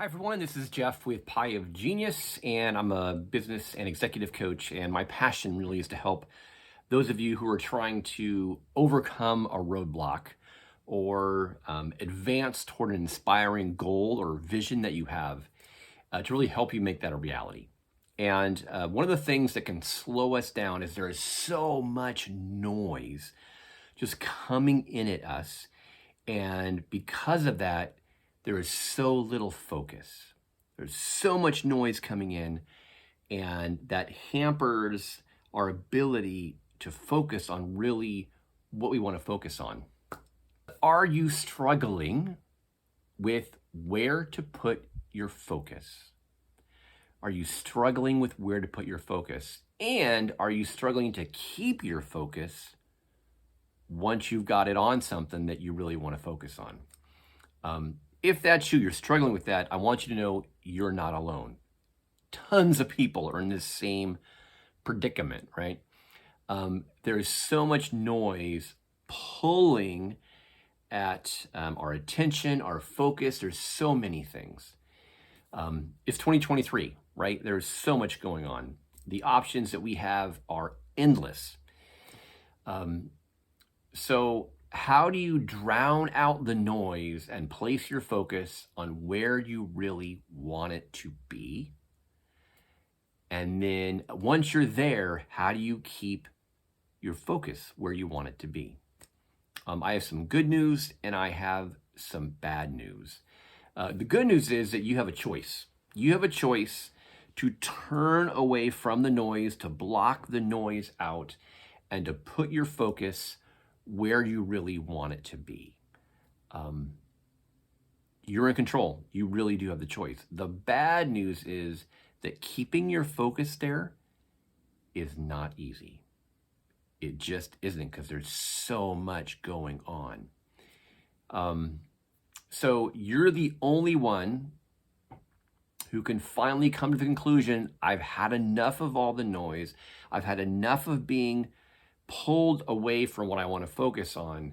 Hi, everyone. This is Jeff with Pie of Genius, and I'm a business and executive coach. And my passion really is to help those of you who are trying to overcome a roadblock or advance toward an inspiring goal or vision that you have to really help you make that a reality. And one of the things that can slow us down is there is so much noise just coming in at us. And because of that, there is so little focus. There's so much noise coming in, and that hampers our ability to focus on really what we want to focus on. Are you struggling with where to put your focus? Are you struggling with where to put your focus? And are you struggling to keep your focus once you've got it on something that you really want to focus on? If that's you, you're struggling with that, I want you to know you're not alone. Tons of people are in this same predicament, right? There is so much noise pulling at our attention, our focus. There's so many things. It's 2023, right? There's so much going on. The options that we have are endless. So how do you drown out the noise and place your focus on where you really want it to be? And then once you're there, how do you keep your focus where you want it to be? I have some good news and I have some bad news. The good news is that you have a choice. You have a choice to turn away from the noise, to block the noise out, and to put your focus where you really want it to be. You're in control. You really do have the choice. The bad news is that keeping your focus there is not easy. It just isn't, because there's so much going on. So you're the only one who can finally come to the conclusion, I've had enough of all the noise. I've had enough of being pulled away from what I want to focus on,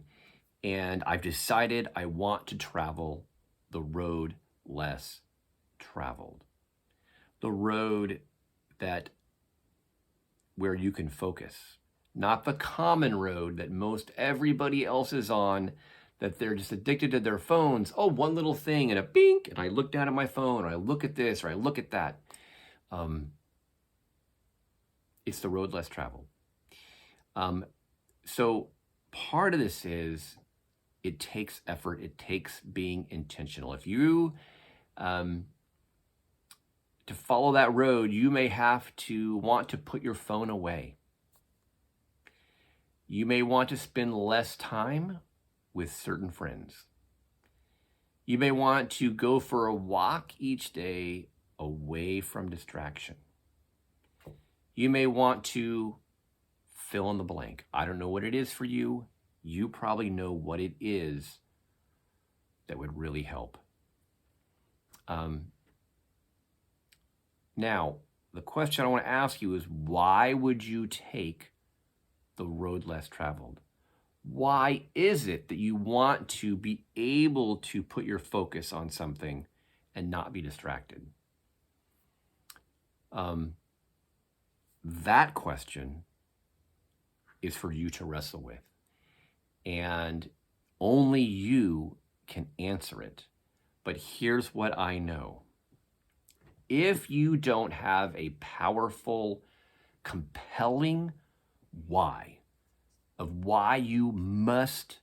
and I've decided I want to travel the road less traveled. The road where you can focus, not the common road that most everybody else is on, that they're just addicted to their phones. Oh, one little thing and a bink, and I look down at my phone, or I look at this, or I look at that. It's the road less traveled. So part of this is it takes effort. It takes being intentional. If you, to follow that road, you may have to want to put your phone away. You may want to spend less time with certain friends. You may want to go for a walk each day away from distraction. You may want to fill in the blank. I don't know what it is for you. You probably know what it is that would really help. Now, the question I want to ask you is, why would you take the road less traveled? Why is it that you want to be able to put your focus on something and not be distracted? That question is for you to wrestle with. And only you can answer it. But here's what I know. If you don't have a powerful, compelling why of why you must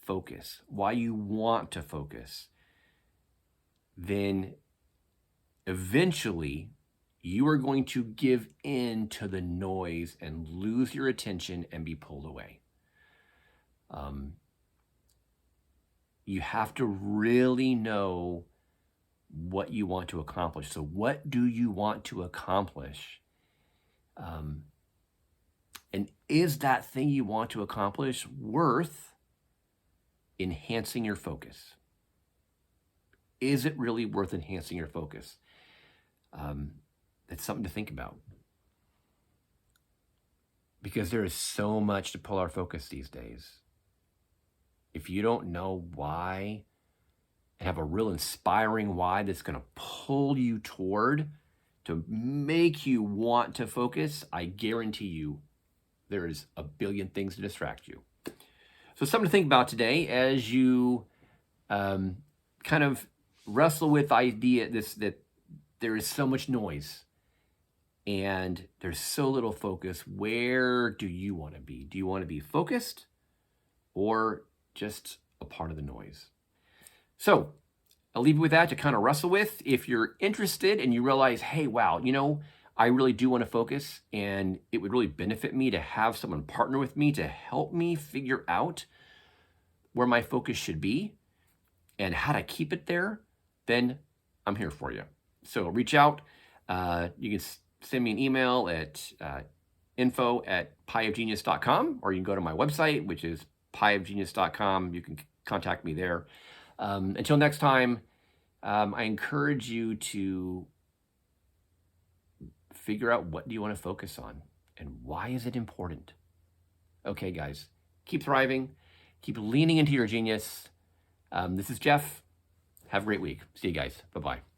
focus, why you want to focus, then eventually you are going to give in to the noise and lose your attention and be pulled away. You have to really know what you want to accomplish. So what do you want to accomplish? And is that thing you want to accomplish worth enhancing your focus? Is it really worth enhancing your focus? That's something to think about. Because there is so much to pull our focus these days. If you don't know why and have a real inspiring why that's going to pull you toward, to make you want to focus, I guarantee you there is a billion things to distract you. So something to think about today as you kind of wrestle with the idea that there is so much noise and there's so little focus. Where do you want to be? Do you want to be focused or just a part of the noise? So I'll leave you with that to kind of wrestle with. If you're interested and you realize, hey, wow, I really do want to focus and it would really benefit me to have someone partner with me to help me figure out where my focus should be and how to keep it there, then I'm here for you. So reach out. You can send me an email at info@pieofgenius.com, or you can go to my website, which is pieofgenius.com. You can contact me there. Until next time, I encourage you to figure out what do you want to focus on and why is it important. Okay, guys, keep thriving, keep leaning into your genius. This is Jeff. Have a great week. See you guys. Bye-bye.